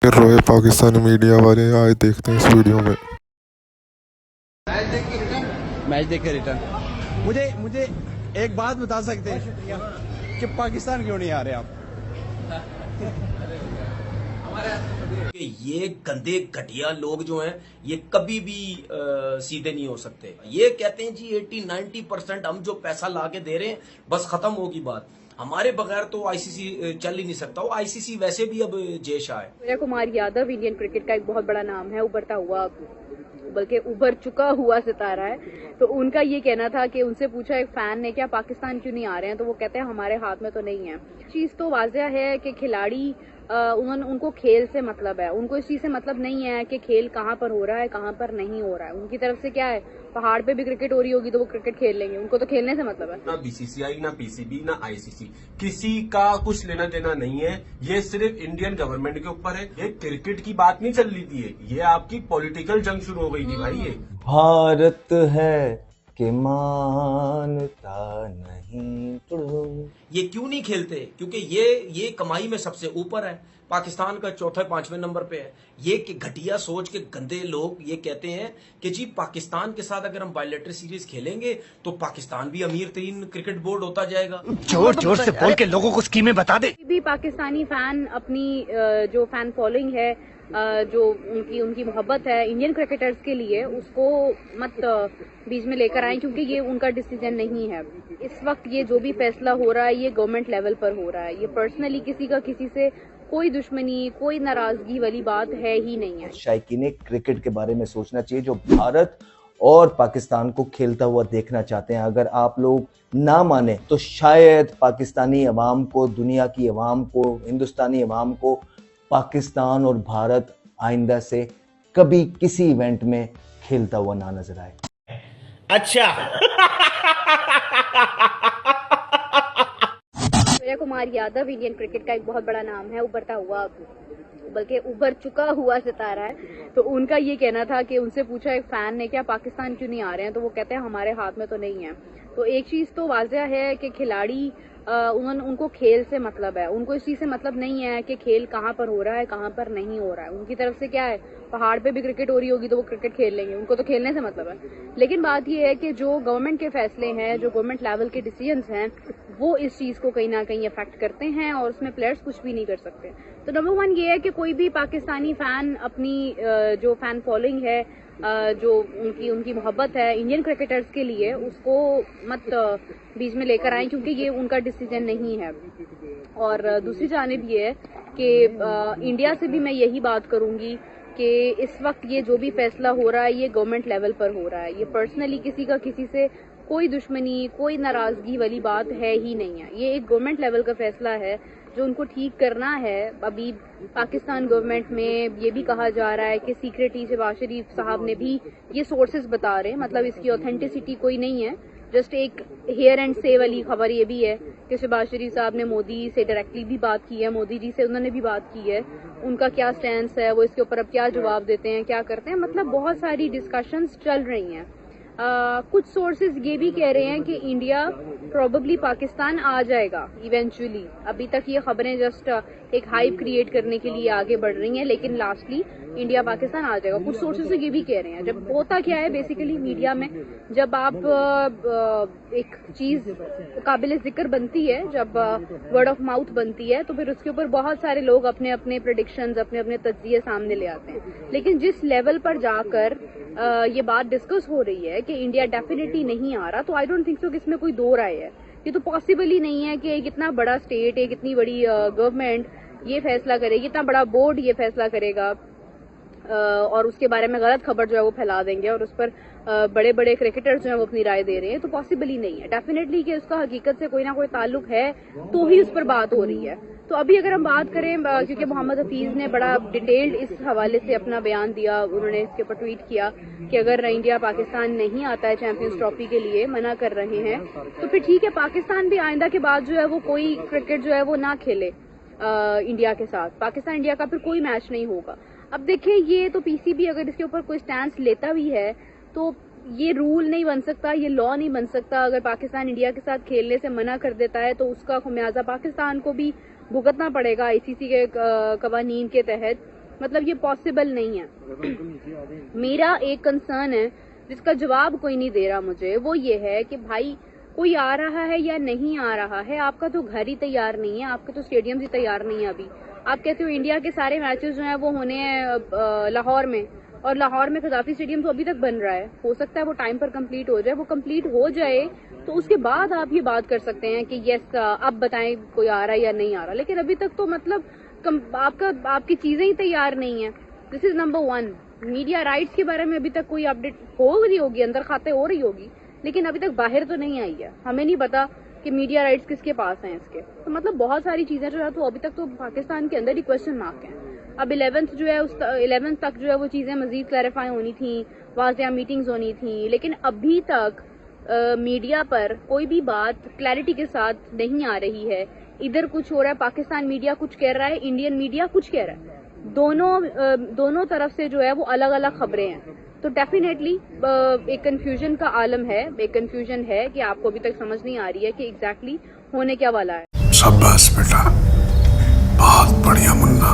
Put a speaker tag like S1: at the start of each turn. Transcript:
S1: फिर रोए पाकिस्तानी मीडिया वाले। आए देखते हैं इस वीडियो में।
S2: मैच देख के रिटर्न। मुझे एक बात बता सकते हैं कि पाकिस्तान क्यों नहीं आ रहे आप?
S3: कि ये गंदे घटिया लोग जो हैं ये कभी भी सीधे नहीं हो सकते। ये कहते हैं जी 80-90% हम जो पैसा ला के दे रहे हैं बस खत्म होगी बात, हमारे बगैर तो आईसीसी चल ही नहीं सकता। वो आईसीसी वैसे भी अब जेश है।
S4: सूर्य कुमार यादव इंडियन क्रिकेट का एक बहुत बड़ा नाम है, उभरता हुआ बल्कि उभर चुका हुआ सितारा है। तो उनका ये कहना था कि उनसे पूछा एक फैन ने क्या पाकिस्तान क्यों नहीं आ रहे हैं, तो वो कहते हैं हमारे हाथ में तो नहीं है। चीज तो वाजह है कि खिलाड़ी उनको खेल से मतलब है, उनको इस चीज से मतलब नहीं है कि खेल कहाँ पर हो रहा है कहाँ पर नहीं हो रहा है। उनकी तरफ से क्या है, पहाड़ पे भी क्रिकेट हो रही होगी तो वो क्रिकेट खेल लेंगे, उनको तो खेलने से मतलब है।
S5: ना बीसीसीआई, ना पीसीबी, ना आईसीसी, किसी का कुछ लेना देना नहीं है। ये सिर्फ इंडियन गवर्नमेंट के ऊपर है। ये क्रिकेट की बात नहीं चल रही थी, ये आपकी पॉलिटिकल जंग शुरू हो गई थी भाई। ये
S6: भारत है कि मानता नहीं तुम।
S3: ये क्यों नहीं खेलते? क्योंकि ये कमाई में सबसे ऊपर है, पाकिस्तान का चौथे 5वें नंबर पे है। ये कि घटिया सोच के गंदे लोग ये कहते हैं कि जी पाकिस्तान के साथ अगर हम बायलैटरल सीरीज खेलेंगे तो पाकिस्तान भी अमीर तरीन क्रिकेट बोर्ड होता जाएगा।
S2: जोर जोर से बोल के लोगों को स्कीमें बता दे।
S4: भी पाकिस्तानी फैन अपनी जो फैन फॉलोइंग है, जो उनकी मोहब्बत है इंडियन क्रिकेटर्स के लिए, उसको मत बीच में लेकर आए, क्योंकि ये उनका डिसीजन नहीं है। इस वक्त ये जो भी फैसला हो रहा है ये गवर्नमेंट लेवल पर हो रहा है। ये पर्सनली किसी से कोई दुश्मनी कोई नाराजगी वाली बात है ही नहीं है।
S6: शायकीन क्रिकेट के बारे में सोचना चाहिए जो भारत और पाकिस्तान को खेलता हुआ देखना चाहते हैं। अगर आप लोग ना माने तो शायद पाकिस्तानी अवाम को, दुनिया की अवाम को, हिंदुस्तानी अवाम को पाकिस्तान और भारत आइंदा से कभी किसी इवेंट में खेलता हुआ ना नजर आए।
S3: अच्छा
S4: सूर्य कुमार यादव इंडियन क्रिकेट का एक बहुत बड़ा नाम है, उभरता हुआ बल्कि उभर चुका हुआ सितारा है। तो उनका ये कहना था कि उनसे पूछा एक फैन ने क्या पाकिस्तान क्यों नहीं आ रहे हैं, तो वो कहते हैं हमारे हाथ में तो नहीं है। तो एक चीज तो वाजह है कि खिलाड़ी उनको खेल से मतलब है, उनको इस चीज से मतलब नहीं है कि खेल कहाँ पर हो रहा है कहाँ पर नहीं हो रहा है। उनकी तरफ से क्या है, पहाड़ पे भी क्रिकेट हो रही होगी तो वो क्रिकेट खेल लेंगे, उनको तो खेलने से मतलब है। लेकिन बात यह है कि जो गवर्नमेंट के फैसले हैं, जो गवर्नमेंट लेवल के डिसीजंस हैं, वो इस चीज को कहीं ना कहीं अफेक्ट करते हैं और उसमें प्लेयर्स कुछ भी नहीं कर सकते। तो नंबर 1 ये है कि कोई भी पाकिस्तानी फैन अपनी जो फैन फॉलोइंग है, जो उनकी मोहब्बत है इंडियन क्रिकेटर्स के लिए, उसको मत बीच में लेकर आए, क्योंकि ये उनका डिसीजन नहीं है। और दूसरी जानिब ये है कि इंडिया से भी मैं यही बात करूंगी कि इस वक्त ये जो भी फैसला हो रहा है ये गवर्नमेंट लेवल पर हो रहा है। ये पर्सनली किसी से कोई दुश्मनी कोई नाराजगी वाली बात है ही नहीं है। ये एक गवर्नमेंट लेवल का फैसला है जो उनको ठीक करना है। अभी पाकिस्तान गवर्नमेंट में ये भी कहा जा रहा है कि सीक्रेटली शहबाज शरीफ साहब ने भी, ये सोर्सेज बता रहे हैं, मतलब इसकी ऑथेंटिसिटी कोई नहीं है, जस्ट एक हेयर एंड से वाली खबर ये भी है कि शहबाज शरीफ साहब ने मोदी से डायरेक्टली भी बात की है, मोदी जी से उन्होंने भी बात की है। उनका क्या स्टैंस है, वो इसके ऊपर अब क्या जवाब देते हैं, क्या करते हैं, मतलब बहुत सारी डिस्कशंस चल रही हैं। कुछ सोर्सेज ये भी कह रहे हैं कि इंडिया प्रोबेबली पाकिस्तान आ जाएगा इवेंचुअली। अभी तक ये खबरें जस्ट एक हाइप क्रिएट करने के लिए आगे बढ़ रही हैं, लेकिन लास्टली इंडिया पाकिस्तान आ जाएगा। कुछ सोर्सेज ये भी कह रहे हैं। जब होता क्या है बेसिकली मीडिया में, जब आप एक चीज काबिल जिक्र बनती है, जब वर्ड ऑफ माउथ बनती है, तो फिर उसके ऊपर बहुत सारे लोग अपने अपने प्रेडिक्शंस, अपने अपने तज्जिए सामने ले आते हैं। लेकिन जिस लेवल पर जाकर ये बात डिस्कस हो रही है कि इंडिया डेफिनेटली नहीं आ रहा, तो आई डोंट थिंक सो कि इसमें कोई दो राय है। ये तो पॉसिबल ही नहीं है कि एक इतना बड़ा स्टेट, एक इतनी बड़ी गवर्नमेंट ये फैसला करेगी, इतना बड़ा बोर्ड ये फैसला करेगा और उसके बारे में गलत खबर जो है वो फैला देंगे और उस पर बड़े बड़े क्रिकेटर्स जो है वो अपनी राय दे रहे हैं। तो पॉसिबल ही नहीं है डेफिनेटली कि उसका हकीकत से कोई ना कोई ताल्लुक है, तो ही उस पर बात हो रही है। तो अभी अगर हम बात करें, क्योंकि मोहम्मद हफीज ने बड़ा डिटेल्ड इस हवाले से अपना बयान दिया, उन्होंने इसके ऊपर ट्वीट किया कि अगर इंडिया पाकिस्तान नहीं आता है चैंपियंस ट्रॉफी के लिए, मना कर रहे हैं, तो फिर ठीक है, पाकिस्तान भी आइंदा के बाद जो है वो कोई क्रिकेट जो है वो ना खेले इंडिया के साथ। पाकिस्तान इंडिया का फिर कोई मैच नहीं होगा। अब देखिए, ये तो पीसीबी अगर इसके ऊपर कोई स्टैंड लेता भी है तो ये रूल नहीं बन सकता, ये लॉ नहीं बन सकता। अगर पाकिस्तान इंडिया के साथ खेलने से मना कर देता है तो उसका खमियाजा पाकिस्तान को भी भुगतना पड़ेगा आईसीसी के कवानीन के तहत। मतलब ये पॉसिबल नहीं है। मेरा एक कंसर्न है जिसका जवाब कोई नहीं दे रहा मुझे, वो ये है कि भाई कोई आ रहा है या नहीं आ रहा है, आपका तो घर ही तैयार नहीं है, आपके तो स्टेडियम ही तैयार नहीं है अभी। आप कहते हो इंडिया के सारे मैचेस जो हैं वो होने हैं लाहौर में, और लाहौर में कदाफी स्टेडियम तो अभी तक बन रहा है, हो सकता है वो टाइम पर कंप्लीट हो जाए। वो कंप्लीट हो जाए तो उसके बाद आप ये बात कर सकते हैं कि यस अब बताएं कोई आ रहा है या नहीं आ रहा, लेकिन अभी तक तो मतलब आपकी चीजें ही तैयार नहीं है। This is number 1। Media rights के बारे में अभी तक कोई अपडेट हो रही होगी, अंदर खाते हो रही होगी, लेकिन अभी तक बाहर तो नहीं आई है। हमें नहीं पता कि मीडिया राइट्स किसके पास हैं इसके, तो मतलब बहुत सारी चीजें जो है तो अभी तक तो पाकिस्तान के अंदर ही क्वेश्चन मार्क हैं। अब 11th तक जो है वो चीजें मजीद क्लैरिफाई होनी थी, वाज़ेह मीटिंग्स होनी थी, लेकिन अभी तक मीडिया पर कोई भी बात क्लैरिटी के साथ नहीं आ रही है। इधर कुछ हो रहा है, पाकिस्तान मीडिया कुछ कह रहा है, इंडियन मीडिया कुछ कह रहा है, दोनों तरफ से जो है वो अलग अलग खबरें हैं। तो डेफिनेटली एक कंफ्यूजन का आलम है, एक कंफ्यूजन है कि आपको अभी तक समझ नहीं आ रही है कि एग्जैक्टली होने क्या वाला है।
S1: शाबाश बेटा, बहुत बढ़िया मुन्ना।